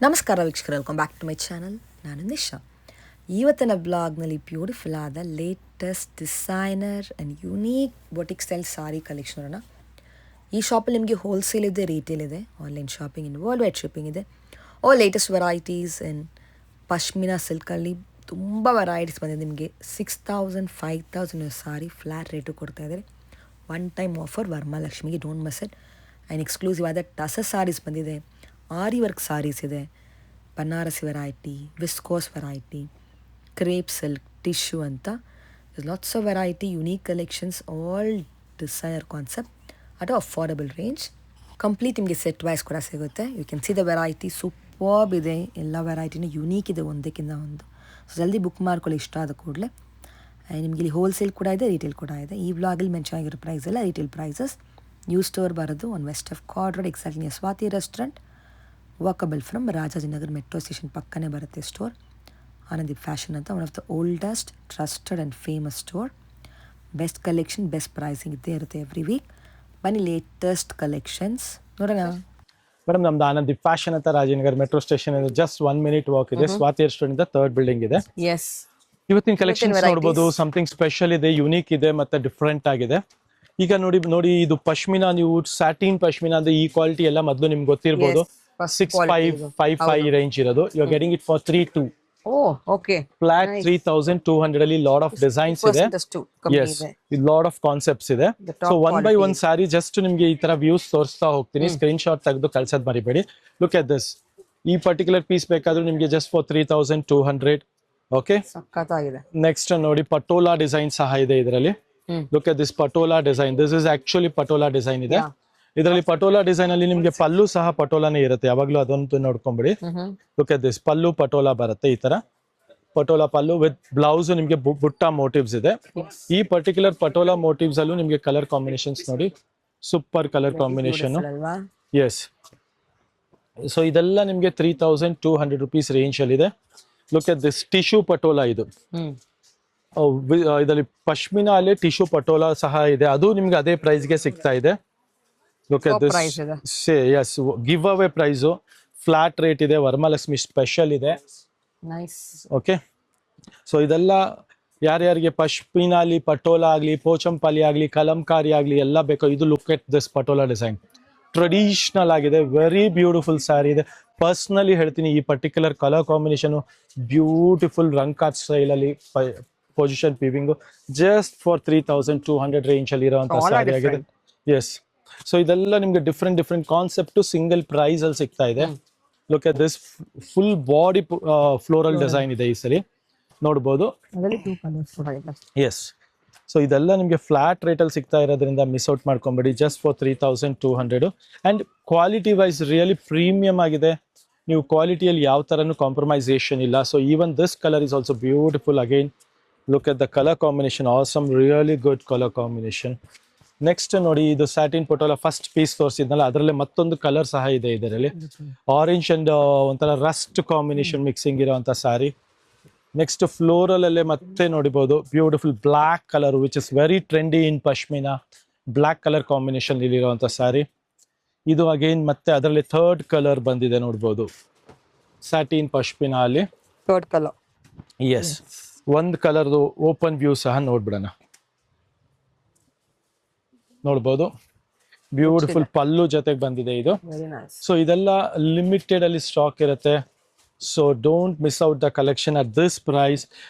ನಮಸ್ಕಾರ ವೀಕ್ಷಕರು, welcome back to my channel. ನಾನು ನಿಶಾ. ಇವತ್ತಿನ ಬ್ಲಾಗ್ನಲ್ಲಿ ಬ್ಯೂಟಿಫುಲ್ ಆದ latest designer and unique boutique style sari collection. ಈ ಶಾಪಲ್ಲಿ ನಿಮಗೆ ಹೋಲ್ಸೇಲ್ ಇದೆ, ರಿಟೇಲ್ ಇದೆ, online shopping in world wide shipping ಇದೆ. ಲೇಟೆಸ್ಟ್ ವೆರೈಟೀಸ್ ಇನ್ ಪಶ್ಮಿನಾ ಸಿಲ್ಕಲ್ಲಿ ತುಂಬ ವೆರೈಟೀಸ್ ಬಂದಿದೆ. ನಿಮಗೆ 6,000 5,000 ಸಾರಿ ಫ್ಲ್ಯಾಟ್ ರೇಟು ಕೊಡ್ತಾಯಿದ್ದಾರೆ. ಒನ್ ಟೈಮ್ ಆಫರ್ ವರಮಹಾಲಕ್ಷ್ಮಿಗೆ, don't miss it. And exclusive ಆದ ಟಸರ್ ಸಾರೀಸ್ ಬಂದಿದೆ, ಆರಿ ವರ್ಕ್ ಸಾರೀಸ್ ಇದೆ, Banarasi variety, viscose variety, crepe silk, tissue ಅಂತ lots of variety, unique collections, all designer concept at affordable range. Complete ನಿಮಗೆ ಸೆಟ್ ವೈಸ್ ಕೂಡ ಸಿಗುತ್ತೆ. You can see the variety, superb ಇದೆ. ಎಲ್ಲ ವೆರೈಟಿನೂ unique ಇದೆ, ಒಂದಕ್ಕಿಂತ ಒಂದು. ಸೊ ಜಲ್ದಿ ಬುಕ್ ಮಾಡ್ಕೊಳ್ಳಿ ಇಷ್ಟ ಆದ ಕೂಡಲೇ. ನಿಮಗೆ ಇಲ್ಲಿ ಹೋಲ್ಸೇಲ್ ಕೂಡ ಇದೆ, ರಿಟೇಲ್ ಕೂಡ ಇದೆ. ಈ ಬ್ಲಾಗಲ್ಲಿ ಮೆನ್ಷನ್ ಆಗಿರೋ ಪ್ರೈಸ್ ಎಲ್ಲ ರಿಟೇಲ್ ಪ್ರೈಸಸ್. ನ್ಯೂ ಸ್ಟೋರ್ ಬರೋದು on west of chord road, exactly near Swathi restaurant, walkable from Rajajinagar metro station ಪಕ್ಕನೇ ಬರುತ್ತೆ ಸ್ಟೋರ್. ಆನಂದಿ ಫ್ಯಾಷನ್ ಅಂತ one of the oldest, trusted and famous store. Best collection, best pricing ಇದ್ದೇ ಇರುತ್ತೆ every week. ಬನ್ನಿ latest collections ನೋಡೋಣ. Madam, ನಮ್ದು Anandi fashion ಅಂತ Rajanagar metro station ಇದೆ, ಜಸ್ಟ್ 1 minute ವಾಕ್ ಇದೆ. ಸ್ವಾತಿ ರೆಸ್ಟೋರೆಂಟ್ ಇಂದ 3rd ಬಿಲ್ಡಿಂಗ್ ಇದೆ. ಎಸ್, ಇವತ್ತಿನ ಕಲೆಕ್ಷನ್ಸ್ ನೋಡಬಹುದು. ಸಮಥಿಂಗ್ ಸ್ಪೆಷಲ್ ಇದೆ, ಯುನೀಕ್ ಇದೆ, ಮತ್ತೆ ಡಿಫ್ರೆಂಟ್ ಆಗಿದೆ. ಈಗ ನೋಡಿ ಇದು ಪಶ್ಮಿನಾ, ನೀವು ಸ್ಯಾಟಿನ್ ಪಶ್ಮಿನಾ ಅಂದ್ರೆ ಈ ಕ್ವಾಲಿಟಿ ಎಲ್ಲ ಮೊದಲು ನಿಮ್ಗೆ ಗೊತ್ತಿರಬಹುದು. 6555 ರೇಂಜ್ ಇರೋದು. You are getting it for 32. Okay. Flat 3,200 ಅಲ್ಲಿ ಲಾಟ್ ಆಫ್ ಡಿಸೈನ್ಸ್ ಇದೆ. ಎಸ್, ಲಾಟ್ ಆಫ್ ಕಾನ್ಸೆಪ್ಟ್ಸ್ ಇದೆ. ಸೊ 1 by 1 ಸಾರಿ ಜಸ್ಟ್ ನಿಮ್ಗೆ ಈ ತರ ವ್ಯೂಸ್ ತೋರಿಸ್ತಾ ಹೋಗ್ತೀನಿ. ಸ್ಕ್ರೀನ್ ಶಾಟ್ ತೆಗೆದು ಕಳ್ಸೋದ್ ಮರಿಬೇಡಿ. Look at this. ಈ ಪರ್ಟಿಕ್ಯುಲರ್ ಪೀಸ್ ಬೇಕಾದ್ರೂ ನಿಮ್ಗೆ ಜಸ್ಟ್ ಫಾರ್ 3,200. ಓಕೆ, ನೆಕ್ಸ್ಟ್ ನೋಡಿ ಪಟೋಲಾ ಡಿಸೈನ್ ಸಹ ಇದೆ ಇದರಲ್ಲಿ. Look at this patola design. This is actually patola design ಇದೆ. ಇದರಲ್ಲಿ ಪಟೋಲಾ ಡಿಸೈನ್ ಅಲ್ಲಿ ನಿಮ್ಗೆ ಪಲ್ಲು ಸಹ ಪಟೋಲಾನೇ ಇರುತ್ತೆ, ಯಾವಾಗ್ಲೂ ಅದಂತೂ ನೋಡ್ಕೊಂಬಿಡಿ. ಲುಕ್ ಎಟ್ ದಿಸ್, ಪಲ್ಲು ಪಟೋಲಾ ಬರುತ್ತೆ ಈ ತರ. ಪಟೋಲಾ ಪಲ್ಲು ವಿತ್ ಬ್ಲೌಸ್ ನಿಮ್ಗೆ ಬುಟ್ಟ ಮೋಟಿವ್ಸ್ ಇದೆ. ಈ ಪರ್ಟಿಕ್ಯುಲರ್ ಪಟೋಲಾ ಮೋಟಿವ್ಸ್ ಅಲ್ಲೂ ನಿಮ್ಗೆ ಕಲರ್ ಕಾಂಬಿನೇಷನ್ಸ್ ನೋಡಿ, super colour combination. Yes, so ಇದೆಲ್ಲ ನಿಮ್ಗೆ 3,200 rupees ರೇಂಜ್ ಅಲ್ಲಿ ಇದೆ. Look at this tissue Patola. ಇದು ಇದರಲ್ಲಿ ಪಶ್ಮಿನಾ ಅಲ್ಲಿ ಟಿಶ್ಯೂ ಪಟೋಲಾ ಸಹ ಇದೆ, ಅದು ನಿಮ್ಗೆ ಅದೇ ಪ್ರೈಸ್ಗೆ ಸಿಗ್ತಾ ಇದೆ. Look at this. Yes, give away price, flat rate ಇದೆ, ವರಮಹಾಲಕ್ಷ್ಮಿ ಸ್ಪೆಷಲ್ ಇದೆ. ಓಕೆ, ಸೊ ಇದೆಲ್ಲ ಯಾರ್ಯಾರಿಗೆ ಪಶ್ಮಿನಾಲಿ ಪಟೋಲಾ ಆಗ್ಲಿ, ಪೋಚಂಪಾಲಿ ಆಗ್ಲಿ, ಕಲಂಕಾರಿ ಆಗ್ಲಿ ಎಲ್ಲ ಬೇಕೋ, ಇದು look at this patola design. Traditional ಆಗಿದೆ, ವೆರಿ ಬ್ಯೂಟಿಫುಲ್ ಸ್ಯಾರಿ ಇದೆ. ಪರ್ಸ್ನಲಿ ಹೇಳ್ತೀನಿ, ಈ ಪರ್ಟಿಕ್ಯುಲರ್ ಕಲರ್ ಕಾಂಬಿನೇಷನ್ ಬ್ಯೂಟಿಫುಲ್ ರಂಕಾಟ್ ಸ್ಟೈಲ್ ಅಲ್ಲಿ ಪೊಸಿಷನ್ ಪೀವಿಂಗ್, ಜಸ್ಟ್ ಫಾರ್ 3,200 ರೇಂಜ್ ಅಲ್ಲಿ ಇರುವಂತಹ ಸ್ಯಾರಿ ಆಗಿದೆ. ಎಸ್, ಸೊ ಇದೆಲ್ಲ ನಿಮ್ಗೆ ಡಿಫ್ರೆಂಟ್ ಕಾನ್ಸೆಪ್ಟ್ ಸಿಂಗಲ್ ಪ್ರೈಸ್ ಅಲ್ಲಿ ಸಿಗ್ತಾ ಇದೆ. Look at this, full body floral design ಇದೆ ಈ ಸರಿ, ನೋಡ್ಬೋದು. ಎಸ್, ಸೊ ಇದೆಲ್ಲ ನಿಮ್ಗೆ ಫ್ಲಾಟ್ ರೇಟ್ ಅಲ್ಲಿ ಸಿಗ್ತಾ ಇರೋದ್ರಿಂದ ಮಿಸ್ ಔಟ್ ಮಾಡ್ಕೊಂಬೇಡಿ. Just for 3,200. And quality wise really premium ಆಗಿದೆ. ನೀವು ಕ್ವಾಲಿಟಿಯಲ್ಲಿ ಯಾವ ತರನು ಕಾಂಪ್ರಮೈಸೇಷನ್ ಇಲ್ಲ. So even this colour is also beautiful again. Look at the colour combination, awesome, really good colour combination. Next ನೋಡಿ, ಇದು ಸ್ಯಾಟಿನ್ ಪಟೋಲಾ ಫಸ್ಟ್ ಪೀಸ್ ತೋರಿಸಿದ್ನಲ್ಲ, ಅದರಲ್ಲೇ ಮತ್ತೊಂದು ಕಲರ್ ಸಹ ಇದೆ ಇದರಲ್ಲಿ. ಆರೆಂಜ್ ಅಂಡ್ ಒಂಥರ ರಸ್ಟ್ ಕಾಂಬಿನೇಷನ್ ಮಿಕ್ಸಿಂಗ್ ಇರೋಂಥ ಸ್ಯಾರಿ. ನೆಕ್ಸ್ಟ್ ಫ್ಲೋರಲ್ ಅಲ್ಲೇ ಮತ್ತೆ ನೋಡಿಬಹುದು, beautiful black colour which is very trendy in pashmina. Black colour combination ಇಲ್ಲಿರುವಂತ ಸ್ಯಾರಿ. ಇದು ಅಗೈನ್ ಮತ್ತೆ ಅದರಲ್ಲಿ 3rd ಕಲರ್ ಬಂದಿದೆ, ನೋಡ್ಬೋದು. ಸ್ಯಾಟಿನ್ ಪಶ್ಮಿನಾ ಅಲ್ಲಿ 3rd ಕಲರ್. ಎಸ್, ಒಂದು ಕಲರ್ದು ಓಪನ್ ವ್ಯೂ ಸಹ ನೋಡ್ಬಿಡೋಣ. ನೋಡ್ಬೋದು, ಬ್ಯೂಟಿಫುಲ್ ಪಲ್ಲು ಜೊತೆಗೆ ಬಂದಿದೆ ಇದು. ಸೊ ಇದೆಲ್ಲ ಲಿಮಿಟೆಡ್ ಅಲ್ಲಿ ಸ್ಟಾಕ್ ಇರುತ್ತೆ. So don't miss out the collection at this price.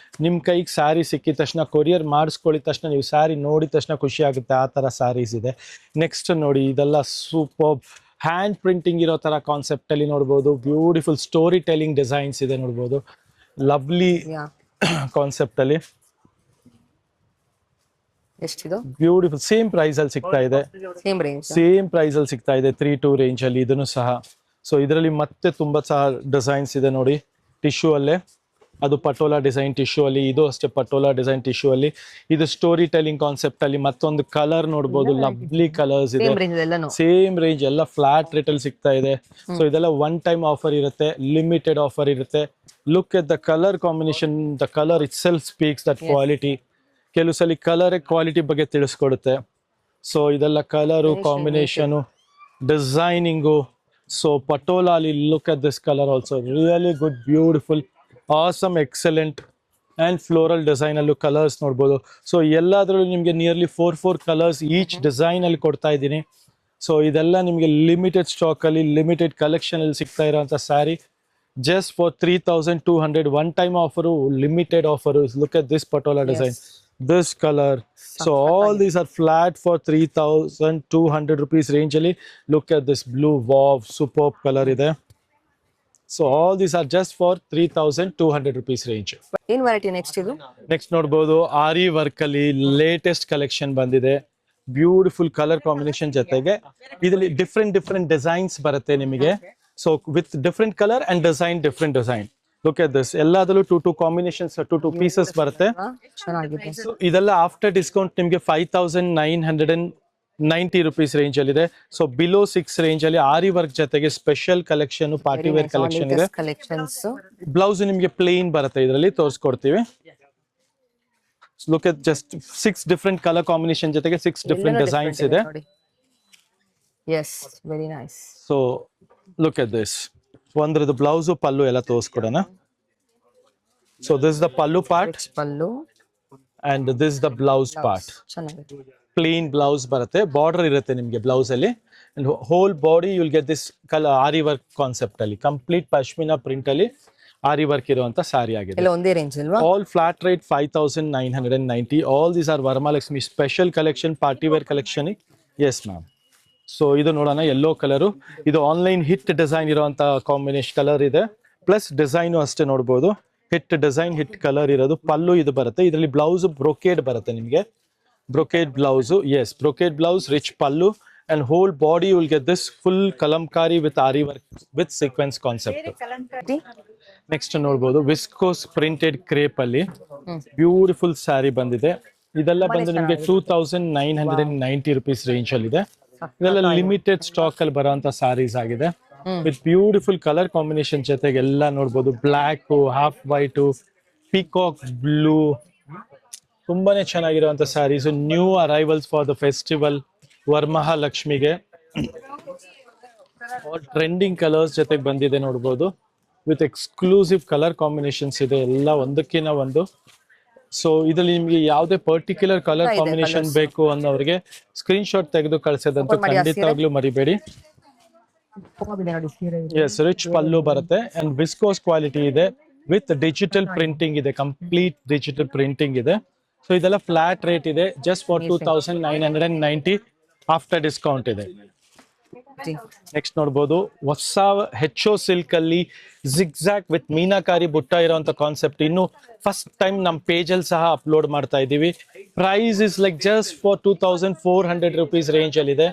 ನಿಮ್ಮ ಕೈಗೆ ಸ್ಯಾರಿ ಸಿಕ್ಕಿದ ತಕ್ಷಣ, ಕೊರಿಯರ್ ಮಾಡಿಸ್ಕೊಳ್ಳಿದ ತಕ್ಷಣ, ನೀವು ಸ್ಯಾರಿ ನೋಡಿದ ತಕ್ಷಣ ಖುಷಿ ಆಗುತ್ತೆ, ಆ ಥರ ಸ್ಯಾರೀಸ್ ಇದೆ. ನೆಕ್ಸ್ಟ್ ನೋಡಿ, ಇದೆಲ್ಲ ಸೂಪರ್ ಹ್ಯಾಂಡ್ ಪ್ರಿಂಟಿಂಗ್ ಇರೋ ಥರ ಕಾನ್ಸೆಪ್ಟ್ ಅಲ್ಲಿ ನೋಡ್ಬೋದು. ಬ್ಯೂಟಿಫುಲ್ ಸ್ಟೋರಿ ಟೆಲಿಂಗ್ ಡಿಸೈನ್ಸ್ ಇದೆ, ನೋಡ್ಬೋದು. ಲವ್ಲಿ ಕಾನ್ಸೆಪ್ಟ್ ಅಲ್ಲಿ ಎಷ್ಟಿದು? ಬ್ಯೂಟಿಫುಲ್ ಸೇಮ್ ಪ್ರೈಸ್ ಅಲ್ಲಿ ಸಿಗ್ತಾ ಇದೆ. ಸೇಮ್ ಪ್ರೈಸ್ ಅಲ್ಲಿ ಸಿಗ್ತಾ ಇದೆ 3,200 ರೇಂಜ್ ಅಲ್ಲಿ ಇದನ್ನು ಸಹ. ಸೊ ಇದರಲ್ಲಿ ಮತ್ತೆ ತುಂಬಾ ಸಹ ಡಿಸೈನ್ಸ್ ಇದೆ ನೋಡಿ. ಟಿಶ್ಯೂ ಅಲ್ಲೇ ಅದು ಪಟೋಲಾ ಡಿಸೈನ್ ಟಿಶ್ಯೂ ಅಲ್ಲಿ, ಇದು ಅಷ್ಟೇ ಪಟೋಲಾ ಡಿಸೈನ್ ಟಿಶ್ಯೂ ಅಲ್ಲಿ. ಇದು ಸ್ಟೋರಿ ಟೆಲಿಂಗ್ ಕಾನ್ಸೆಪ್ಟ್ ಅಲ್ಲಿ ಮತ್ತೊಂದು ಕಲರ್ ನೋಡ್ಬೋದು, ಲವ್ಲಿ ಕಲರ್ಸ್ ಇದೆ. ಸೇಮ್ ರೇಂಜ್, ಎಲ್ಲ ಫ್ಲಾಟ್ ರೇಟ್ ಅಲ್ಲಿ ಸಿಗ್ತಾ ಇದೆ. ಸೊ ಇದೆಲ್ಲ ಒನ್ ಟೈಮ್ ಆಫರ್ ಇರುತ್ತೆ, ಲಿಮಿಟೆಡ್ ಆಫರ್ ಇರುತ್ತೆ. Look at the colour combination, the colour itself speaks that quality. ಕೆಲವು ಸಲ ಕಲರ್ ಕ್ವಾಲಿಟಿ ಬಗ್ಗೆ ತಿಳಿಸ್ಕೊಡುತ್ತೆ. ಸೊ ಇದೆಲ್ಲ colour combination, designing, so patola ಅಲ್ಲಿ look at this colour also really good beautiful awesome excellent and floral design ಅಲ್ಲೂ colours ನೋಡ್ಬೋದು. So ಎಲ್ಲಾದ್ರಲ್ಲೂ ನಿಮಗೆ nearly four colours each design ಅಲ್ಲಿ ಕೊಡ್ತಾ ಇದ್ದೀನಿ. ಸೊ ಇದೆಲ್ಲ ನಿಮಗೆ ಲಿಮಿಟೆಡ್ ಸ್ಟಾಕ್ ಅಲ್ಲಿ ಲಿಮಿಟೆಡ್ ಕಲೆಕ್ಷನ್ ಅಲ್ಲಿ ಸಿಗ್ತಾ ಇರೋಂಥ sari just for 3,200 one time offer, limited offer. Look at this patola design, this color. So all these are flat for 3,200 rupees range ali. Look at this blue, wow, superb color ide. So all these are just for 3,200 rupees range. ಏನ್ variety next ಇದು? Next ನೋಡ್ಬೋದು aari work ಅಲ್ಲಿ latest collection ಬಂದಿದೆ. Beautiful colour combination ಜೊತೆಗೆ ಇದರಲ್ಲಿ different designs ಬರುತ್ತೆ ನಿಮಗೆ. So with different colour and different design. Look at this, ಎಲ್ಲದಲ್ಲೂ ಟೂ ಕಾಂಬಿನೇಷನ್ಸ್, ಟೂ ಪೀಸಸ್ ಬರುತ್ತೆ. ಚೆನ್ನಾಗಿದೆ. ಸೊ ಇದೆಲ್ಲ ಆಫ್ಟರ್ ಡಿಸ್ಕೌಂಟ್ ನಿಮಗೆ 5,990 rupees ರೇಂಜ್ ಅಲ್ಲಿ ಇದೆ. ಸೊ ಬಿಲೋ 6 ರೇಂಜ್ ಅಲ್ಲಿ ಆರಿ ವರ್ಕ್ ಜೊತೆಗೆ special collection, party wear collection ಇದೆ. ಕಲೆಕ್ಷನ್ಸ್. ಬ್ಲೌಸ್ ನಿಮಗೆ ಪ್ಲೇನ್ ಬರುತ್ತೆ, ಇದರಲ್ಲಿ ತೋರಿಸ್ಕೊಡ್ತೀವಿ. Look at just 6 different colour combination ಜೊತೆಗೆ 6 ಡಿಫ್ರೆಂಟ್ ಡಿಸೈನ್ಸ್ ಇದೆ. Yes, very nice. So look at this, ಒಂದ್ರದ್ದು ಬ್ಲೌಸ್ ಪಲ್ಲು ಎಲ್ಲ ತೋರಿಸ್ಕೊಡೋಣ. So this the pallu part pallu and this the blouse part. ಚೆನ್ನಾಗಿದೆ. ಪ್ಲೇನ್ ಬ್ಲೌಸ್ ಬರುತ್ತೆ, ಬಾರ್ಡರ್ ಇರುತ್ತೆ ನಿಮಗೆ ಬ್ಲೌಸ್ ಅಲ್ಲಿ. And whole body you will get this colour aari work concept ಅಲ್ಲಿ, complete pashmina print ಅಲ್ಲಿ ಆರಿ ವರ್ಕ್ ಇರುವಂತ ಸಾರಿ ಆಗಿದೆ. ಎಲ್ಲ ಒಂದೇ ರೇಂಜ್ ಅಲ್ವಾ? All flat rate 5,990. All these are Varamahalakshmi special collection, party wear collection. Yes ma'am. So ಇದು ನೋಡೋಣ, ಯೆಲ್ಲೋ ಕಲರು. ಇದು ಆನ್ಲೈನ್ ಹಿಟ್ ಡಿಸೈನ್ ಇರುವಂತ ಕಾಂಬಿನೇಷನ್ ಕಲರ್ ಇದೆ. ಪ್ಲಸ್ ಡಿಸೈನು ಅಷ್ಟೇ ನೋಡ್ಬೋದು, ಹಿಟ್ ಡಿಸೈನ್, ಹಿಟ್ ಕಲರ್ ಇರೋದು. ಪಲ್ಲು ಇದು ಬರುತ್ತೆ, ಇದರಲ್ಲಿ ಬ್ಲೌಸ್ ಬ್ರೊಕೇಡ್ ಬರುತ್ತೆ ನಿಮಗೆ. Brocade blouse, yes, brocade blouse, rich pallu and whole body will get this full Kalamkari with aari work with sequence concept. Next ನೋಡ್ಬೋದು ವಿಸ್ಕೋಸ್ ಪ್ರಿಂಟೆಡ್ ಕ್ರೇಪ್ ಅಲ್ಲಿ ಬ್ಯೂಟಿಫುಲ್ ಸ್ಯಾರಿ ಬಂದಿದೆ. ಇದೆಲ್ಲ ಬಂದು ನಿಮಗೆ 2,990 rupees ರೇಂಜ್ ಅಲ್ಲಿ ಇದೆ. ಇದೆಲ್ಲ ಲಿಮಿಟೆಡ್ ಸ್ಟಾಕ್ ಅಲ್ಲಿ ಬರುವಂತ ಸ್ಯಾರೀಸ್ ಆಗಿದೆ ವಿತ್ ಬ್ಯೂಟಿಫುಲ್ ಕಲರ್ ಕಾಂಬಿನೇಷನ್ ಜೊತೆಗೆ ಎಲ್ಲ ನೋಡ್ಬೋದು. Black, half white, peacock blue, ತುಂಬಾನೇ ಚೆನ್ನಾಗಿರುವಂತ sarees. New arrivals for the festival ವರಮಹಾಲಕ್ಷ್ಮಿಗೆ. ಟ್ರೆಂಡಿಂಗ್ ಕಲರ್ಸ್ ಜೊತೆಗೆ ಬಂದಿದೆ ನೋಡ್ಬೋದು, ವಿತ್ ಎಕ್ಸ್ಕ್ಲೂಸಿವ್ ಕಲರ್ ಕಾಂಬಿನೇಷನ್ಸ್ ಇದೆ, ಎಲ್ಲ ಒಂದಕ್ಕಿಂತ ಒಂದು. ಸೊ ಇದರಲ್ಲಿ ನಿಮಗೆ ಯಾವುದೇ ಪರ್ಟಿಕ್ಯುಲರ್ ಕಲರ್ ಕಾಂಬಿನೇಷನ್ ಬೇಕು ಅನ್ನೋರಿಗೆ ಸ್ಕ್ರೀನ್ ಶಾಟ್ ತೆಗೆದು ಕಳಿಸೋದಂತೂ ಖಂಡಿತವಾಗ್ಲೂ ಮರಿಬೇಡಿ. ಎಸ್, ರಿಚ್ ಪಲ್ಲು ಬರುತ್ತೆ ಅಂಡ್ ವಿಸ್ಕೋಸ್ ಕ್ವಾಲಿಟಿ ಇದೆ ವಿತ್ ಡಿಜಿಟಲ್ ಪ್ರಿಂಟಿಂಗ್ ಇದೆ, ಕಂಪ್ಲೀಟ್ ಡಿಜಿಟಲ್ ಪ್ರಿಂಟಿಂಗ್ ಇದೆ. ಸೊ ಇದೆಲ್ಲ ಫ್ಲಾಟ್ ರೇಟ್ ಇದೆ, ಜಸ್ಟ್ ಫಾರ್ 2,990 ಆಫ್ಟರ್ ಡಿಸ್ಕೌಂಟ್ ಇದೆ. ನೆಕ್ಸ್ಟ್ ನೋಡ್ಬೋದು ಹೊಸ ಹೆಚ್ಚೋ ಸಿಲ್ಕ್ ಅಲ್ಲಿ ಜಿಗ್ಜಾಕ್ ವಿತ್ ಮೀನಾಕಾರಿ ಬುಟ್ಟ ಇರೋಂಥ ಕಾನ್ಸೆಪ್ಟ್. ಇನ್ನು ಫಸ್ಟ್ ಟೈಮ್ ನಮ್ಮ ಪೇಜ್ ಅಲ್ಲಿ ಸಹ ಅಪ್ಲೋಡ್ ಮಾಡ್ತಾ ಇದ್ದೀವಿ. Price is like just for 2,400 rupees range ಅಲ್ಲಿ ಇದೆ.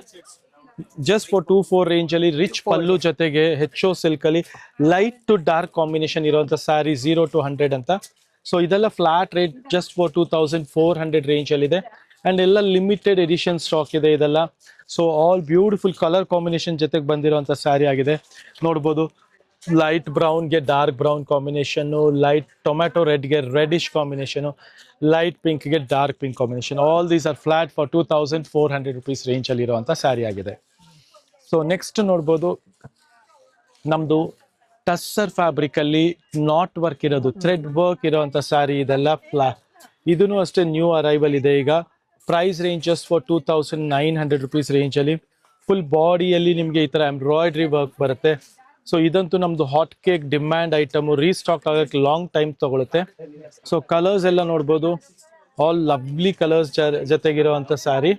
ಜಸ್ಟ್ ಫಾರ್ 2,400 ರೇಂಜ್ ಅಲ್ಲಿ ರಿಚ್ ಪಲ್ಲು ಜೊತೆಗೆ ಹೆಚ್ಚೋ ಸಿಲ್ಕ್ ಅಲ್ಲಿ ಲೈಟ್ ಟು ಡಾರ್ಕ್ ಕಾಂಬಿನೇಷನ್ ಇರುವಂತ ಸ್ಯಾರಿ 0 to 100 ಅಂತ. ಸೊ ಇದೆಲ್ಲ flat rate just for 2,400 range ಅಲ್ಲಿ ಇದೆ ಅಂಡ್ ಎಲ್ಲ ಲಿಮಿಟೆಡ್ ಎಡಿಷನ್ ಸ್ಟಾಕ್ ಇದೆ ಇದೆಲ್ಲ. So all beautiful colour combination ಜೊತೆಗೆ ಬಂದಿರುವಂತ ಸ್ಯಾರಿ ಆಗಿದೆ. ನೋಡ್ಬೋದು ಲೈಟ್ ಬ್ರೌನ್ಗೆ dark brown combination, light tomato ರೆಡ್ಗೆ reddish combination, light ಪಿಂಕ್ಗೆ dark pink combination. All these are flat for 2,400 rupees range ಅಲ್ಲಿ ಇರುವಂತ ಸ್ಯಾರಿ ಆಗಿದೆ. ಸೊ ನೆಕ್ಸ್ಟ್ ನೋಡ್ಬೋದು ನಮ್ದು ಟಸ್ಸರ್ ಫ್ಯಾಬ್ರಿಕ್ ಅಲ್ಲಿ ನಾಟ್ ವರ್ಕ್ ಇರೋದು, ಥ್ರೆಡ್ ವರ್ಕ್ ಇರೋಂಥ ಸ್ಯಾರಿ. ಇದೆಲ್ಲ ಇದನ್ನು ಅಷ್ಟೇ ನ್ಯೂ ಅರೈವಲ್ ಇದೆ ಈಗ. Price range just for 2,900 rupees range ಅಲ್ಲಿ. ಫುಲ್ ಬಾಡಿಯಲ್ಲಿ ನಿಮಗೆ ಈ ತರ ಎಂಬ್ರಾಯ್ಡ್ರಿ ವರ್ಕ್ ಬರುತ್ತೆ. ಸೊ ಇದಂತೂ ನಮ್ದು hot cake demand item, restock ಆಗಕ್ಕೆ ಲಾಂಗ್ ಟೈಮ್ ತಗೊಳುತ್ತೆ. ಸೊ ಕಲರ್ಸ್ ಎಲ್ಲ ನೋಡ್ಬೋದು, ಆಲ್ ಲವ್ಲಿ ಕಲರ್ಸ್ ಜೊತೆಗಿರುವಂತ saree.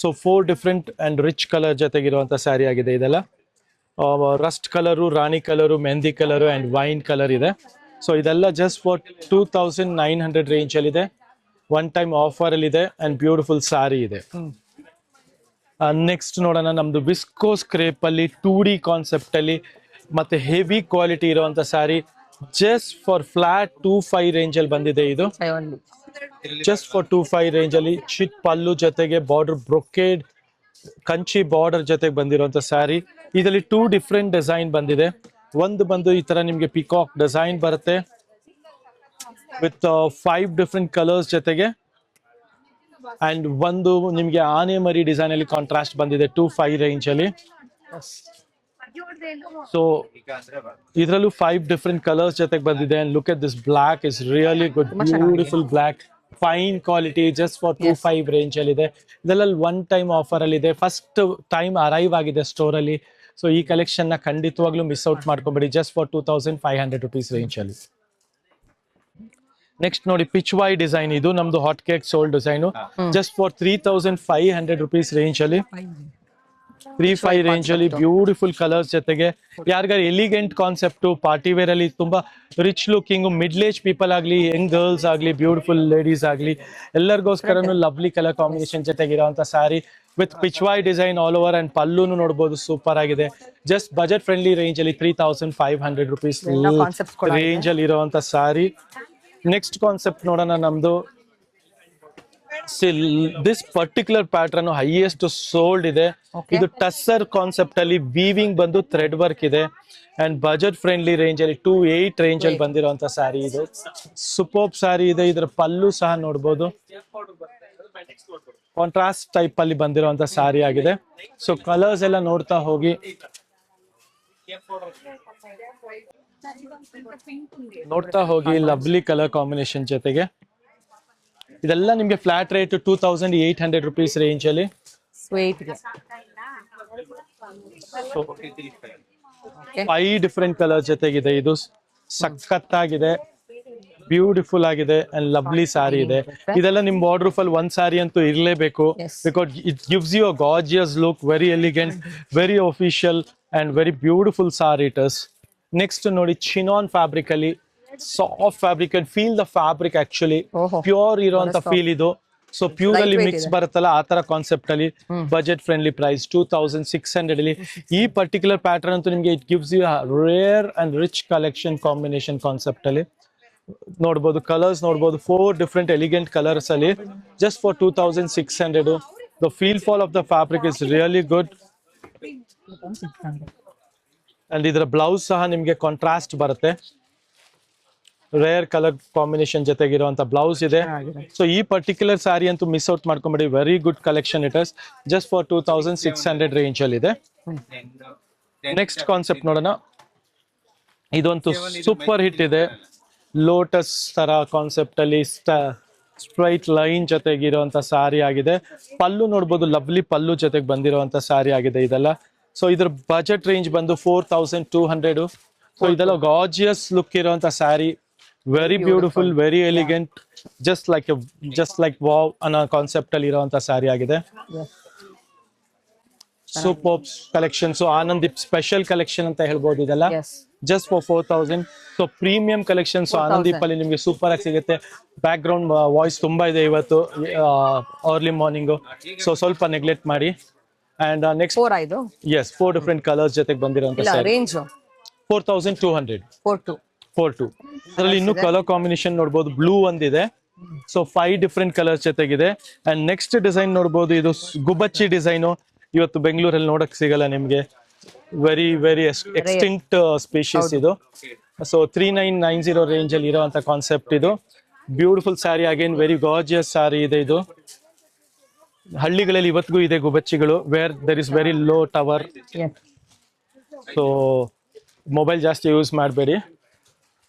So 4 different and rich colour ಜೊತೆಗಿರುವಂತ ಸ್ಯಾರಿ ಆಗಿದೆ ಇದೆಲ್ಲ. Rust colour, rani colour, mehndi colour and wine colour ಇದೆ. ಸೊ ಇದೆಲ್ಲ ಜಸ್ಟ್ ಫಾರ್ 2,900 ರೇಂಜ್ ಅಲ್ಲಿ ಇದೆ. ಒನ್ ಟೈಮ್ ಆಫರ್ ಅಲ್ಲಿ ಇದೆ ಅಂಡ್ ಬ್ಯೂಟಿಫುಲ್ ಸ್ಯಾರಿ ಇದೆ. ನೆಕ್ಸ್ಟ್ ನೋಡೋಣ ನಮ್ದು ವಿಸ್ಕೋಸ್ ಕ್ರೇಪ್ ಅಲ್ಲಿ 2D ಕಾನ್ಸೆಪ್ಟ್ ಅಲ್ಲಿ ಮತ್ತೆ ಹೆವಿ ಕ್ವಾಲಿಟಿ ಇರುವಂತ sari just for flat 2,500 range ಅಲ್ಲಿ ಬಂದಿದೆ. ಇದು ಜಸ್ಟ್ ಫಾರ್ 2,500 ರೇಂಜ್ ಅಲ್ಲಿ ಚಿಟ್ ಪಲ್ಲು ಜೊತೆಗೆ ಬಾರ್ಡರ್ ಬ್ರೊಕೇಡ್ ಕಂಚಿ ಬಾರ್ಡರ್ ಜೊತೆಗೆ ಬಂದಿರುವಂತ ಸ್ಯಾರಿ. ಇದರಲ್ಲಿ 2 ಡಿಫ್ರೆಂಟ್ ಡಿಸೈನ್ ಬಂದಿದೆ. ಒಂದು ಬಂದು ಈ ತರ ನಿಮ್ಗೆ ಪಿಕಾಕ್ ಡಿಸೈನ್ ಬರುತ್ತೆ ವಿತ್ 5 ಡಿಫ್ರೆಂಟ್ ಕಲರ್ಸ್ ಜೊತೆಗೆ ಅಂಡ್ ಒಂದು ನಿಮ್ಗೆ ಆನೆ ಮರಿ ಡಿಸೈನ್ ಅಲ್ಲಿ ಕಾಂಟ್ರಾಸ್ಟ್ ಬಂದಿದೆ 2,500 ರೇಂಜ್ ಅಲ್ಲಿ. ಸೊ ಇದರಲ್ಲೂ 5 ಡಿಫ್ರೆಂಟ್ ಕಲರ್ಸ್ ಜೊತೆಗೆ ಬಂದಿದೆ. And look at this black is really good, beautiful black, fine quality, just for 25 range ಅಲ್ಲಿ ಇದೆ. ಇದರಲ್ಲಿ ಒನ್ ಟೈಮ್ ಆಫರ್ ಅಲ್ಲಿ ಇದೆ, ಫಸ್ಟ್ ಟೈಮ್ ಅರೈವ್ ಆಗಿದೆ ಸ್ಟೋರ್ ಅಲ್ಲಿ. ಸೊ ಈ ಕಲೆಕ್ಷನ್ ನ ಖಂಡಿತವಾಗ್ಲೂ ಮಿಸ್ ಔಟ್ ಮಾಡ್ಕೊಬೇಡಿ, ಜಸ್ಟ್ ಫಾರ್ 2500 rupees ರೇಂಜ್ ಅಲ್ಲಿ. ನೆಕ್ಸ್ಟ್ ನೋಡಿ ಪಿಚ್ ವೈ ಡಿಸೈನ್, ಇದು ನಮ್ದು hot cake sold design, just for 3500 rupees range ಅಲ್ಲಿ. 35 ರೇಂಜ್ ಅಲ್ಲಿ ಬ್ಯೂಟಿಫುಲ್ ಕಲರ್ಸ್ ಜೊತೆಗೆ ಯಾರಿಗಾರು ಎಲಿಗೆಂಟ್ ಕಾನ್ಸೆಪ್ಟ್ ಪಾರ್ಟಿ ವೇರ್ ಅಲ್ಲಿ ತುಂಬಾ rich looking middle age people ಆಗ್ಲಿ, ಯಂಗ್ ಗರ್ಲ್ಸ್ ಆಗ್ಲಿ, ಬ್ಯೂಟಿಫುಲ್ ಲೇಡೀಸ್ ಆಗ್ಲಿ, ಎಲ್ಲರಿಗೋಸ್ಕರನು ಲವ್ಲಿ ಕಲರ್ ಕಾಂಬಿನೇಷನ್ ಜೊತೆಗಿರುವಂತ saree with pichwai design all over and ಪಲ್ಲುನು ನೋಡಬಹುದು, ಸೂಪರ್ ಆಗಿದೆ. ಜಸ್ಟ್ ಬಜೆಟ್ ಫ್ರೆಂಡ್ಲಿ ರೇಂಜ್ ಅಲ್ಲಿ 3500 rupees ರೇಂಜ್ ಅಲ್ಲಿ ಇರುವಂತ ಸ್ಯಾರಿ. ನೆಕ್ಸ್ಟ್ ಕಾನ್ಸೆಪ್ಟ್ ನೋಡೋಣ ನಮ್ದು. This particular pattern highest sold ಇದೆ. ಇದು ಟಸ್ಸರ್ ಕಾನ್ಸೆಪ್ಟ್ ಅಲ್ಲಿ ವೀವಿಂಗ್ ಬಂದು ಥ್ರೆಡ್ ವರ್ಕ್ ಇದೆ ಅಂಡ್ ಬಜೆಟ್ ಫ್ರೆಂಡ್ಲಿ ರೇಂಜ್ ಅಲ್ಲಿ 28 ರೇಂಜ್ ಅಲ್ಲಿ ಬಂದಿರುವಂತ ಸ್ಯಾರಿ ಇದು. ಸೂಪರ್ ಸ್ಯಾರಿ ಇದೆ. ಇದರ ಪಲ್ಲು ಸಹ ನೋಡಬಹುದು, ಕಾಂಟ್ರಾಸ್ಟ್ ಟೈಪ್ ಅಲ್ಲಿ ಬಂದಿರುವಂತ ಸ್ಯಾರಿ ಆಗಿದೆ. ಸೊ ಕಲರ್ಸ್ ಎಲ್ಲ ನೋಡ್ತಾ ಹೋಗಿ. ಲವ್ಲಿ ಕಲರ್ ಕಾಂಬಿನೇಷನ್ ಜೊತೆಗೆ ಇದೆಲ್ಲ ನಿಮ್ಗೆ ಫ್ಲಾಟ್ ರೇಟ್ 2800 rupees ರೇಂಜ್ ಅಲ್ಲಿ. ಫೈವ್ ಡಿಫ್ರೆಂಟ್ ಕಲರ್ ಜೊತೆಗಿದೆ. ಇದು ಸಖತ್ತಾಗಿದೆ, ಬ್ಯೂಟಿಫುಲ್ ಆಗಿದೆ ಅಂಡ್ ಲವ್ಲಿ ಸಾರಿ ಇದೆ. ಇದೆಲ್ಲ ನಿಮ್ ವಾರ್ಡ್ರೂಫ್ ಅಲ್ಲಿ ಒಂದ್ ಸಾರಿ ಅಂತೂ ಇರ್ಲೇಬೇಕು, because it gives you a gorgeous look, very elegant, very official and very beautiful sari it is. Next ನೋಡಿ ಚಿನಾನ್ ಫ್ಯಾಬ್ರಿಕ್ ಅಲ್ಲಿ soft fabric and feel the fabric actually pure ಇರುವಂತ ಫೀಲ್ ಇದು. ಸೊ ಪ್ಯೂರ್ ಅಲ್ಲಿ mix ಬರುತ್ತಲ್ಲ ಆ ತರ concept ಅಲ್ಲಿ budget friendly price 2600 ಅಲ್ಲಿ. ಈ ಪರ್ಟಿಕ್ಯುಲರ್ ಪ್ಯಾಟರ್ನ್ ಅಂತೂ ನಿಮ್ಗೆ it gives you rare and rich collection combination concept ಅಲ್ಲಿ ನೋಡಬಹುದು. ಕಲರ್ಸ್ ನೋಡಬಹುದು, 4 ಡಿಫ್ರೆಂಟ್ ಎಲಿಗೆಂಟ್ ಕಲರ್ಸ್ ಅಲ್ಲಿ just for 2600. The feel fall of the fabric is really good. And ಇದರ ಬ್ಲೌಸ್ ಸಹ ನಿಮ್ಗೆ ಕಾಂಟ್ರಾಸ್ಟ್ ಬರುತ್ತೆ, ರೇರ್ ಕಲರ್ ಕಾಂಬಿನೇಷನ್ ಜೊತೆಗಿರುವಂತ ಬ್ಲೌಸ್ ಇದೆ. ಸೊ ಈ ಪರ್ಟಿಕ್ಯುಲರ್ ಸ್ಯಾರಿ ಅಂತೂ ಮಿಸ್ ಔಟ್ ಮಾಡ್ಕೊಂಬೇಡಿ, very good collection it is. Just for 2600 range ಅಲ್ಲಿ ಇದೆ. ನೆಕ್ಸ್ಟ್ ಕಾನ್ಸೆಪ್ಟ್ ನೋಡೋಣ. ಇದಂತೂ ಸೂಪರ್ ಹಿಟ್ ಇದೆ, ಲೋಟಸ್ ತರ ಕಾನ್ಸೆಪ್ಟ್ ಅಲ್ಲಿ ಸ್ಟ್ರೈಟ್ ಲೈನ್ ಜೊತೆಗಿರುವಂತ ಸಾರಿ ಆಗಿದೆ. ಪಲ್ಲು ನೋಡ್ಬೋದು, ಲವ್ಲಿ ಪಲ್ಲು ಜೊತೆಗೆ ಬಂದಿರುವಂತ ಸಾರಿ ಆಗಿದೆ ಇದೆಲ್ಲ. ಸೊ ಇದ್ರ ಬಜೆಟ್ ರೇಂಜ್ ಬಂದು 4200. ಸೊ ಇದೆಲ್ಲ ಗಾರ್ಜಿಯಸ್ ಲುಕ್ ಇರುವಂತ sari, very beautiful, very elegant, just like wow ಅನ್ನೋ ಕಾನ್ಸೆಪ್ಟ್ ಅಲ್ಲಿ ಇರುವಂತ ಸ್ಯಾರಿ ಆಗಿದೆ. Super collection. So Anand special collection ಅಂತ ಹೇಳ್ಬೋದು ಇದೆಲ್ಲ, just for 4000. So premium collection. So Anandeep ಅಲ್ಲಿ ನಿಮ್ಗೆ ಸೂಪರ್ ಆಗಿ ಸಿಗುತ್ತೆ. ಬ್ಯಾಕ್ ಗ್ರೌಂಡ್ ವಾಯ್ಸ್ ತುಂಬಾ ಇದೆ ಇವತ್ತು ಅರ್ಲಿ ಮಾರ್ನಿಂಗ್, ಸೊ ಸ್ವಲ್ಪ ನೆಗ್ಲೆಕ್ಟ್ ಮಾಡಿ. ಅಂಡ್ ನೆಕ್ಸ್ಟ್ 4 ಡಿಫ್ರೆಂಟ್ ಕಲರ್ಸ್ ಜೊತೆಗೆ ಬಂದಿರುವಂತ ರೇಂಜ್ 4200. 42 ಅದರಲ್ಲಿ ಇನ್ನು ಕಲರ್ ಕಾಂಬಿನೇಷನ್ ನೋಡಬಹುದು. ಬ್ಲೂ ಒಂದಿದೆ, ಸೊ 5 ಡಿಫ್ರೆಂಟ್ ಕಲರ್ಸ್ ಜೊತೆಗಿದೆ. ಅಂಡ್ ನೆಕ್ಸ್ಟ್ ಡಿಸೈನ್ ನೋಡಬಹುದು, ಇದು ಗುಬ್ಬಚ್ಚಿ ಡಿಸೈನ್. ಇವತ್ತು ಬೆಂಗಳೂರಲ್ಲಿ ನೋಡಕ್ ಸಿಗಲ್ಲ ನಿಮ್ಗೆ, ವೆರಿ ವೆರಿ ಎಕ್ಸ್ಟಿಂಕ್ಟ್ ಸ್ಪೀಶೀಸ್ ಇದು. ಸೊ 3990 ರೇಂಜ್ ಅಲ್ಲಿ ಇರುವಂತ ಕಾನ್ಸೆಪ್ಟ್ ಇದು. Beautiful sari, again very gorgeous sari ಇದೆ ಇದು. ಹಳ್ಳಿಗಳಲ್ಲಿ ಇವತ್ತಿಗೂ ಇದೆ ಗುಬ್ಬಚ್ಚಿಗಳು, where there is very low tower. So mobile ಜಾಸ್ತಿ ಯೂಸ್ ಮಾಡಬೇಡಿ.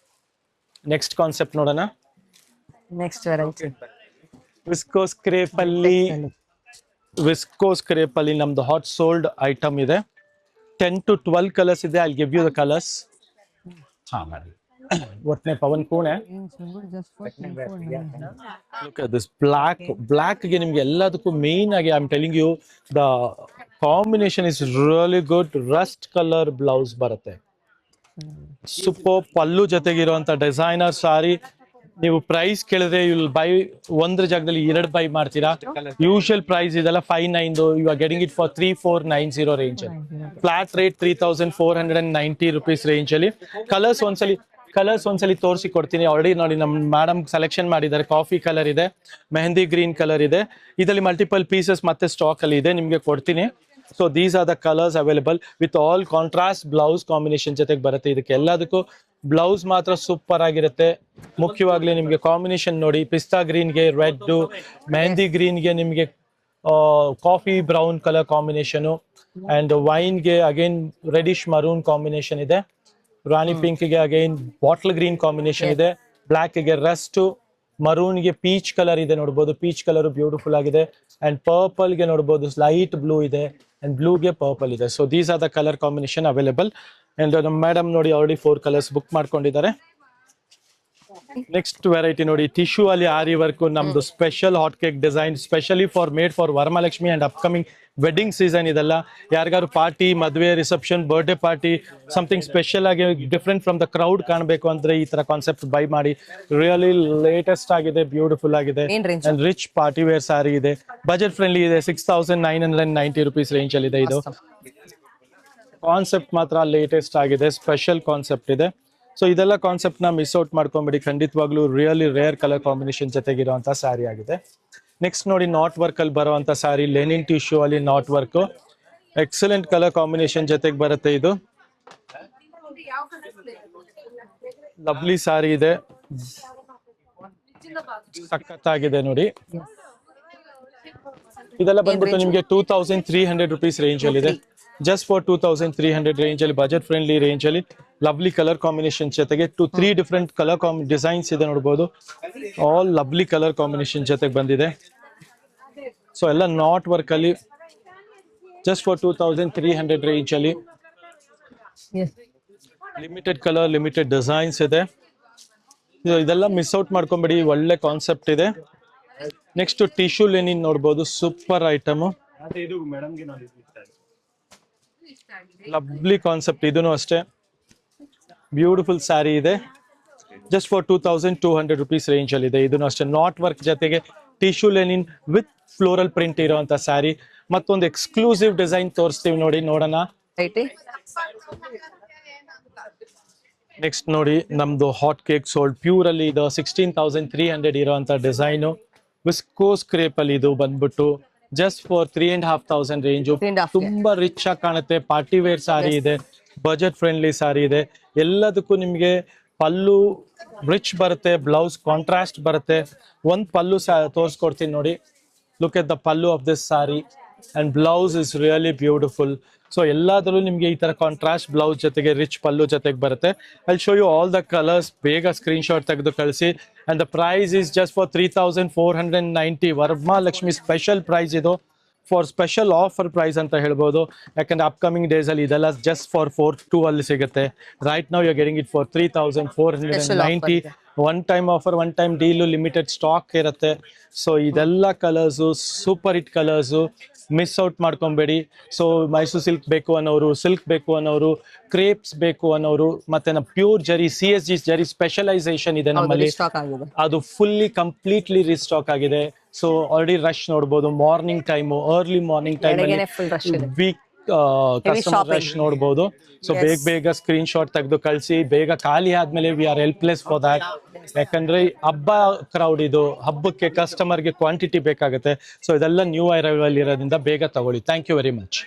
ನೆಕ್ಸ್ಟ್ ಕಾನ್ಸೆಪ್ಟ್ ನೋಡೋಣ. ನೆಕ್ಸ್ಟ್ ವೆರೈಟಿ ವಿಸ್ಕೋಸ್ ಕ್ರೇಪ್ ಅಲ್ಲಿ ನಮ್ದು ಹಾಟ್ ಸೋಲ್ಡ್ ಐಟಮ್ ಇದೆ. 10 to 12 ಕಲರ್ಸ್ ಇದೆ. I give you the colours. ಒಟ್ನೆ ಪವನ್ ಕೋಣೆ. ದಿಸ್ ಬ್ಲಾಕ್ ಗೆ ನಿಮ್ಗೆ ಎಲ್ಲದಕ್ಕೂ ಮೇನ್ ಆಗಿ I am telling you the combination is really good. Rust colour blouse ಬರುತ್ತೆ, ಸೂಪರ್ ಪಲ್ಲು ಜೊತೆಗಿರುವಂತ ಡಿಸೈನರ್ ಸಾರಿ. ನೀವು ಪ್ರೈಸ್ ಕೇಳಿದ್ರೆ ಯು ಬೈ ಒಂದ್ರ ಜಾಗದಲ್ಲಿ 2 ಬೈ ಮಾಡ್ತೀರಾ. ಯೂಶುವಲ್ ಪ್ರೈಸ್ ಇದೆಲ್ಲ 590, you are getting it for 3490 range ಅಲ್ಲಿ. ಫ್ಲಾಟ್ ರೇಟ್ 3490 rupees ರೇಂಜ್ ಅಲ್ಲಿ. ಕಲರ್ಸ್ ಒಂದ್ಸಲಿ ತೋರಿಸಿ ಕೊಡ್ತೀನಿ. ಆಲ್ರೆಡಿ ನೋಡಿ ನಮ್ಮ ಮೇಡಮ್ ಸೆಲೆಕ್ಷನ್ ಮಾಡಿದ್ದಾರೆ. ಕಾಫಿ ಕಲರ್ ಇದೆ, ಮೆಹಂದಿ ಗ್ರೀನ್ ಕಲರ್ ಇದೆ. ಇದರಲ್ಲಿ ಮಲ್ಟಿಪಲ್ ಪೀಸಸ್ ಮತ್ತೆ ಸ್ಟಾಕ್ ಅಲ್ಲಿ ಇದೆ, ನಿಮ್ಗೆ ಕೊಡ್ತೀನಿ. So these are the colours available with all contrast blouse combination ಜೊತೆಗೆ ಬರುತ್ತೆ. ಇದಕ್ಕೆ ಎಲ್ಲದಕ್ಕೂ ಬ್ಲೌಸ್ ಮಾತ್ರ ಸೂಪರ್ ಆಗಿರುತ್ತೆ. ಮುಖ್ಯವಾಗ್ಲಿ ನಿಮ್ಗೆ ಕಾಂಬಿನೇಷನ್ ನೋಡಿ, ಪಿಸ್ತಾ ಗ್ರೀನ್ಗೆ ರೆಡ್, ಮೆಹಂದಿ ಗ್ರೀನ್ಗೆ ನಿಮ್ಗೆ coffee brown colour combination and ವೈನ್ಗೆ ಅಗೈನ್ ರೆಡಿಶ್ ಮರೂನ್ ಕಾಂಬಿನೇಷನ್ ಇದೆ. ರಾಣಿ ಪಿಂಕ್ ಗೆ ಅಗೈನ್ ಬಾಟಲ್ ಗ್ರೀನ್ ಕಾಂಬಿನೇಷನ್ ಇದೆ. ಬ್ಲಾಕ್ ಗೆ ರಸ್ಟ್, ಮರೂನ್ ಗೆ ಪೀಚ್ ಕಲರ್ ಇದೆ ನೋಡಬಹುದು. ಪೀಚ್ ಕಲರ್ ಬ್ಯೂಟಿಫುಲ್ ಆಗಿದೆ. ಅಂಡ್ ಪರ್ಪಲ್ ಗೆ ನೋಡಬಹುದು ಲೈಟ್ ಬ್ಲೂ ಇದೆ ಅಂಡ್ ಬ್ಲೂ ಗೆ ಪರ್ಪಲ್ ಇದೆ. So these are the colour combination available. And ನಮ್ಮ ಮೇಡಮ್ ನೋಡಿ ಆಲ್ರೆಡಿ 4 ಕಲರ್ಸ್ ಬುಕ್ ಮಾಡ್ಕೊಂಡಿದ್ದಾರೆ. ನೆಕ್ಸ್ಟ್ ವೆರೈಟಿ ನೋಡಿ, ಟಿಶ್ಯೂ ಅಲ್ಲಿ ಆರಿ ವರ್ಕ್, ನಮ್ದು special hot cake design specially made for Varamahalakshmi and upcoming wedding season. ಇದೆಲ್ಲ ಯಾರಿಗಾರು ಪಾರ್ಟಿ, ಮದುವೆ, reception, birthday party, something special ಆಗಿ ಡಿಫ್ರೆಂಟ್ ಫ್ರಮ್ ದ ಕ್ರೌಡ್ ಕಾಣಬೇಕು ಅಂದ್ರೆ ಈ ತರ ಕಾನ್ಸೆಪ್ಟ್ ಬೈ ಮಾಡಿ. ರಿಯಲಿ ಲೇಟೆಸ್ಟ್ ಆಗಿದೆ, ಬ್ಯೂಟಿಫುಲ್ ಆಗಿದೆ ಅಂಡ್ ರಿಚ್ ಪಾರ್ಟಿ ವೇರ್ ಸಾರಿ ಇದೆ. ಬಜೆಟ್ ಫ್ರೆಂಡ್ಲಿ ಇದೆ. 6,990 rupees ರೇಂಜ್ ಅಲ್ಲಿ ಇದೆ. ಇದು ಕಾನ್ಸೆಪ್ಟ್ ಮಾತ್ರ ಲೇಟೆಸ್ಟ್ ಆಗಿದೆ, ಸ್ಪೆಷಲ್ ಕಾನ್ಸೆಪ್ಟ್ ಇದೆ. ಸೊ ಇದೆಲ್ಲ ಕಾನ್ಸೆಪ್ಟ್ ನ ಮಿಸ್ ಔಟ್ ಮಾಡ್ಕೊಂಬಿಡಿ. ಖಂಡಿತವಾಗ್ಲೂ ರಿಯಲಿ ರೇರ್ ಕಲರ್ ಕಾಂಬಿನೇಷನ್ ಜೊತೆಗಿರುವಂತ ಸ್ಯಾರಿ ಆಗಿದೆ. ನೆಕ್ಸ್ಟ್ ನೋಡಿ, ನಾಟ್ ವರ್ಕ್ ಅಲ್ಲಿ ಬರುವಂತ ಸ್ಯಾರಿ, ಲೆನಿನ್ ಟಿಶ್ಯೂ ಅಲ್ಲಿ knot work, excellent colour combination ಜೊತೆಗೆ ಬರುತ್ತೆ. ಇದು ಲವ್ಲಿ ಸ್ಯಾರಿ ಇದೆ, ಸಖತ್ತಾಗಿದೆ ನೋಡಿ. ಇದೆಲ್ಲ ಬಂದ್ಬಿಟ್ಟು ನಿಮಗೆ 2,300 rupees ರೇಂಜ್ ಅಲ್ಲಿ ಇದೆ. ಜಸ್ಟ್ ಫಾರ್ 2,300 ರೇಂಜ್ ಅಲ್ಲಿ, ಬಜೆಟ್ ಫ್ರೆಂಡ್ಲಿ ರೇಂಜ್ ಅಲ್ಲಿ ಲವ್ಲಿ ಕಲರ್ ಕಾಂಬಿನೇಷನ್ ಜೊತೆಗೆ 3 ಡಿಫ್ರೆಂಟ್ ಕಲರ್ ಡಿಸೈನ್ಸ್ ಇದೆ ನೋಡಬಹುದು. ಆಲ್ ಲವ್ಲಿ ಕಲರ್ ಕಾಂಬಿನೇಷನ್ ಜೊತೆಗೆ ಬಂದಿದೆ. ಸೊ ಎಲ್ಲ ನಾಟ್ ವರ್ಕ್ ಅಲ್ಲಿ ಜಸ್ಟ್ ಫಾರ್ 2,300 ರೇಂಜ್ ಅಲ್ಲಿ ಲಿಮಿಟೆಡ್ ಕಲರ್, ಲಿಮಿಟೆಡ್ ಡಿಸೈನ್ಸ್ ಇದೆ. ಇದೆಲ್ಲ ಮಿಸ್ ಔಟ್ ಮಾಡ್ಕೊಂಬಿಡಿ, ಒಳ್ಳೆ ಕಾನ್ಸೆಪ್ಟ್ ಇದೆ. ನೆಕ್ಸ್ಟ್ ಟಿಶ್ಯೂ ಲೆನಿನ್ ನೋಡಬಹುದು, ಸೂಪರ್ ಐಟಮ್, ಲವ್ಲಿ ಕಾನ್ಸೆಪ್ಟ್. ಇದೂ ಅಷ್ಟೇ ಬ್ಯೂಟಿಫುಲ್ ಸ್ಯಾರಿ ಇದೆ. ಜಸ್ಟ್ ಫಾರ್ 2,200 rupees ರೇಂಜ್ ಅಲ್ಲಿ ಇದೆ. ಇದೂ ಅಷ್ಟೇ ನಾಟ್ ವರ್ಕ್ ಜೊತೆಗೆ tissue Lenin with floral print ಇರುವಂತ ಸ್ಯಾರಿ. ಮತ್ತೊಂದು ಎಕ್ಸ್ಕ್ಲೂಸಿವ್ ಡಿಸೈನ್ ತೋರಿಸ್ತೀವಿ ನೋಡಿ, ನೋಡೋಣ. ನೆಕ್ಸ್ಟ್ ನೋಡಿ, ನಮ್ದು ಹಾಟ್ ಕೇಕ್ ಸೋಲ್ಡ್ ಪ್ಯೂರ್ ಅಲ್ಲಿ ಇದು 16,300 ಇರುವಂತ ಡಿಸೈನು. ವಿಸ್ಕೋಸ್ ಕ್ರೇಪ್ ಅಲ್ಲಿ ಇದು ಬಂದ್ಬಿಟ್ಟು ಜಸ್ಟ್ ಫಾರ್ 3,500 ರೇಂಜು. ತುಂಬಾ ರಿಚ್ ಆಗಿ ಕಾಣುತ್ತೆ. ಪಾರ್ಟಿ ವೇರ್ ಸಾರಿ ಇದೆ, ಬಜೆಟ್ ಫ್ರೆಂಡ್ಲಿ ಸಾರಿ ಇದೆ. ಎಲ್ಲದಕ್ಕೂ ನಿಮ್ಗೆ ಪಲ್ಲು ರಿಚ್ ಬರುತ್ತೆ, ಬ್ಲೌಸ್ ಕಾಂಟ್ರಾಸ್ಟ್ ಬರುತ್ತೆ. ಒಂದ್ ಪಲ್ಲು ತೋರಿಸ್ಕೊಡ್ತೀನಿ ನೋಡಿ. Look at the pallu of this sari and blouse is really beautiful. So ಎಲ್ಲಾದ್ರೂ ನಿಮ್ಗೆ ಈ ತರ ಕಾಂಟ್ರಾಸ್ಟ್ ಬ್ಲೌಸ್ ಜೊತೆಗೆ ರಿಚ್ ಪಲ್ಲು ಜೊತೆಗೆ ಬರುತ್ತೆ. I show you all the colours. ಬೇಗ ಸ್ಕ್ರೀನ್ ಶಾಟ್ ತೆಗೆದು ಕಳಿಸಿ. And the price is just for 3,490. Varamahalakshmi special price ಇದು, ಫಾರ್ ಸ್ಪೆಷಲ್ ಆಫರ್ ಪ್ರೈಸ್ ಅಂತ ಹೇಳ್ಬೋದು. ಯಾಕಂದ್ರೆ ಅಪ್ಕಮಿಂಗ್ ಡೇಸ್ ಅಲ್ಲಿ ಇದೆಲ್ಲ ಜಸ್ಟ್ ಫಾರ್ 4,2 ಅಲ್ಲಿ ಸಿಗುತ್ತೆ. Right now you are getting it for 3,490. One time offer, one time deal, limited stock ಇರುತ್ತೆ. So ಇದೆಲ್ಲ colours super hit colours, miss out ಮಾಡ್ಕೊಬೇಡಿ. ಸೊ ಮೈಸೂರು ಸಿಲ್ಕ್ ಬೇಕು ಅನ್ನೋರು, ಸಿಲ್ಕ್ ಬೇಕು ಅನ್ನೋರು, ಕ್ರೇಪ್ಸ್ ಬೇಕು ಅನ್ನೋರು, ಮತ್ತೆ ನಮ್ಮ ಪ್ಯೂರ್ ಜರಿ, CSG ಜರಿ ಸ್ಪೆಷಲೈಸೇಷನ್ ಇದೆ ನಮ್ಮಲ್ಲಿ, ಅದು ಫುಲ್ಲಿ ಕಂಪ್ಲೀಟ್ಲಿ ರೀಸ್ಟಾಕ್ ಆಗಿದೆ. ಸೊ ಆಲ್ರೆಡಿ ರಶ್ ನೋಡ್ಬೋದು. Morning time, early morning time week customer rush ನೋಡ್ಬೋದು. ಸೊ ಬೇಗ ಸ್ಕ್ರೀನ್ ಶಾಟ್ ತೆಗೆದು ಕಳಿಸಿ. ಬೇಗ ಖಾಲಿ ಆದ್ಮೇಲೆ we are helpless for that. ಯಾಕಂದ್ರೆ ಹಬ್ಬ ಕ್ರೌಡ್ ಇದು, ಹಬ್ಬಕ್ಕೆ ಕಸ್ಟಮರ್ಗೆ ಕ್ವಾಂಟಿಟಿ ಬೇಕಾಗುತ್ತೆ. ಸೊ ಇದೆಲ್ಲ ನ್ಯೂ ಅರೈವಲ್ ಇರೋದ್ರಿಂದ ಬೇಗ ತಗೊಳ್ಳಿ. Thank you very much.